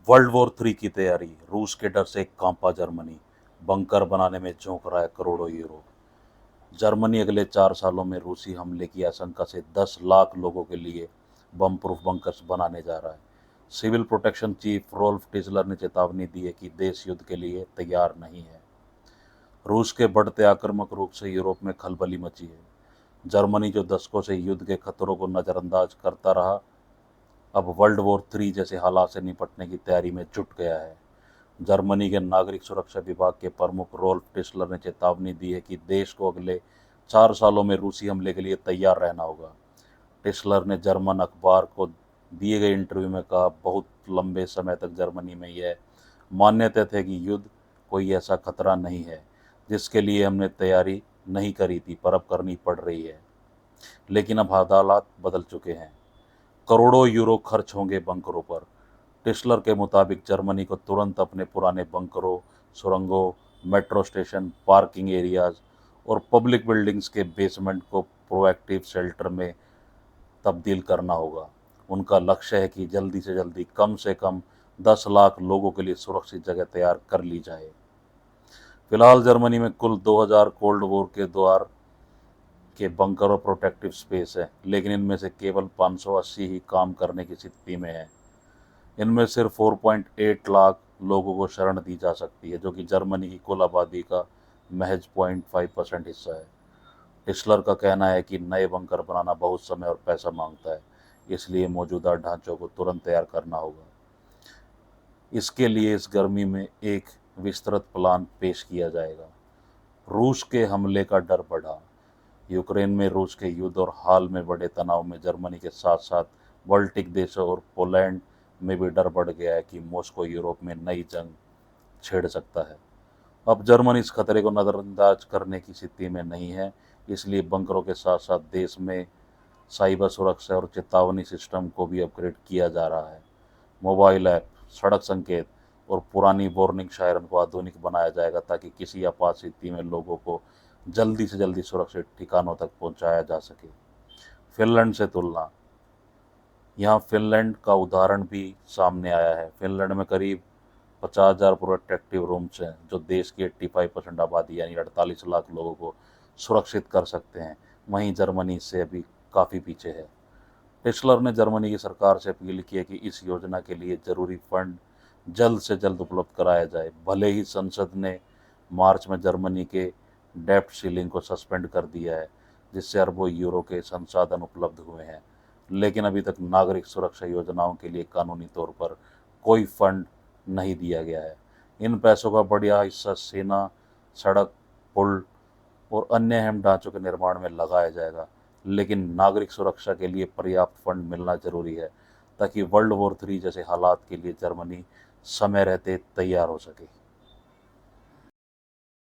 World war 3 की तैयारी, रूस के डर से कांपा जर्मनी, बंकर बनाने में झोंक रहा है करोड़ों यूरो। जर्मनी अगले 4 सालों में रूसी हमले की आशंका से 10 लाख लोगों के लिए बम प्रूफ बंकर्स बनाने जा रहा है। सिविल प्रोटेक्शन चीफ रोल्फ टिस्लर ने चेतावनी दी है कि देश युद्ध के लिए तैयार नहीं है। रूस के बढ़ते आक्रामक रूप से यूरोप में खलबली मची है। जर्मनी जो दशकों से युद्ध के खतरों को नज़रअंदाज करता रहा, अब वर्ल्ड वॉर 3 जैसे हालात से निपटने की तैयारी में जुट गया है। जर्मनी के नागरिक सुरक्षा विभाग के प्रमुख रोल्फ टिस्लर ने चेतावनी दी है कि देश को अगले 4 सालों में रूसी हमले के लिए तैयार रहना होगा। टिस्लर ने जर्मन अखबार को दिए गए इंटरव्यू में कहा, बहुत लंबे समय तक जर्मनी में यह मान्यता थी कि युद्ध कोई ऐसा खतरा नहीं है जिसके लिए हमने तैयारी नहीं करी थी, पर अब करनी पड़ रही है। लेकिन अब हालात बदल चुके हैं। करोड़ों यूरो खर्च होंगे बंकरों पर। टिस्लर के मुताबिक जर्मनी को तुरंत अपने पुराने बंकरों, सुरंगों, मेट्रो स्टेशन, पार्किंग एरियाज और पब्लिक बिल्डिंग्स के बेसमेंट को प्रोएक्टिव शेल्टर में तब्दील करना होगा। उनका लक्ष्य है कि जल्दी से कम 10 लाख लोगों के लिए सुरक्षित जगह तैयार कर ली जाए। फिलहाल जर्मनी में कुल 2000 कोल्ड वॉर के दौर के बंकर और प्रोटेक्टिव स्पेस है, लेकिन इनमें से केवल 580 ही काम करने की स्थिति में है। इनमें सिर्फ 4.8 लाख लोगों को शरण दी जा सकती है, जो कि जर्मनी की कुल आबादी का महज 0.5% हिस्सा है। टिस्लर का कहना है कि नए बंकर बनाना बहुत समय और पैसा मांगता है, इसलिए मौजूदा ढांचों को तुरंत तैयार करना होगा। इसके लिए इस गर्मी में एक विस्तृत प्लान पेश किया जाएगा। रूस के हमले का डर बढ़ा। यूक्रेन में रूस के युद्ध और हाल में बढ़े तनाव में जर्मनी के साथ साथ बाल्टिक देशों और पोलैंड में भी डर बढ़ गया है कि मॉस्को यूरोप में नई जंग छेड़ सकता है। अब जर्मनी इस खतरे को नज़रअंदाज करने की स्थिति में नहीं है, इसलिए बंकरों के साथ साथ देश में साइबर सुरक्षा और चेतावनी सिस्टम को भी अपग्रेड किया जा रहा है। मोबाइल ऐप, सड़क संकेत और पुरानी वार्निंग शायरन को आधुनिक बनाया जाएगा ताकि किसी आपात स्थिति में लोगों को जल्दी से जल्दी सुरक्षित ठिकानों तक पहुंचाया जा सके। फिनलैंड से तुलना। यहाँ फिनलैंड का उदाहरण भी सामने आया है। फिनलैंड में करीब 50,000 प्रोटेक्टिव रूम्स हैं, जो देश की 85% आबादी यानी 48 लाख लोगों को सुरक्षित कर सकते हैं। वहीं जर्मनी इससे अभी काफ़ी पीछे है। टिस्लर ने जर्मनी की सरकार से अपील की है कि इस योजना के लिए जरूरी फंड जल्द से जल्द उपलब्ध कराया जाए। भले ही संसद ने मार्च में जर्मनी के डेब्ट सीलिंग को सस्पेंड कर दिया है, जिससे अरबों यूरो के संसाधन उपलब्ध हुए हैं, लेकिन अभी तक नागरिक सुरक्षा योजनाओं के लिए कानूनी तौर पर कोई फंड नहीं दिया गया है। इन पैसों का बढ़िया हिस्सा सेना, सड़क, पुल और अन्य अहम ढांचों के निर्माण में लगाया जाएगा, लेकिन नागरिक सुरक्षा के लिए पर्याप्त फंड मिलना जरूरी है ताकि वर्ल्ड वॉर 3 जैसे हालात के लिए जर्मनी समय रहते तैयार हो सके।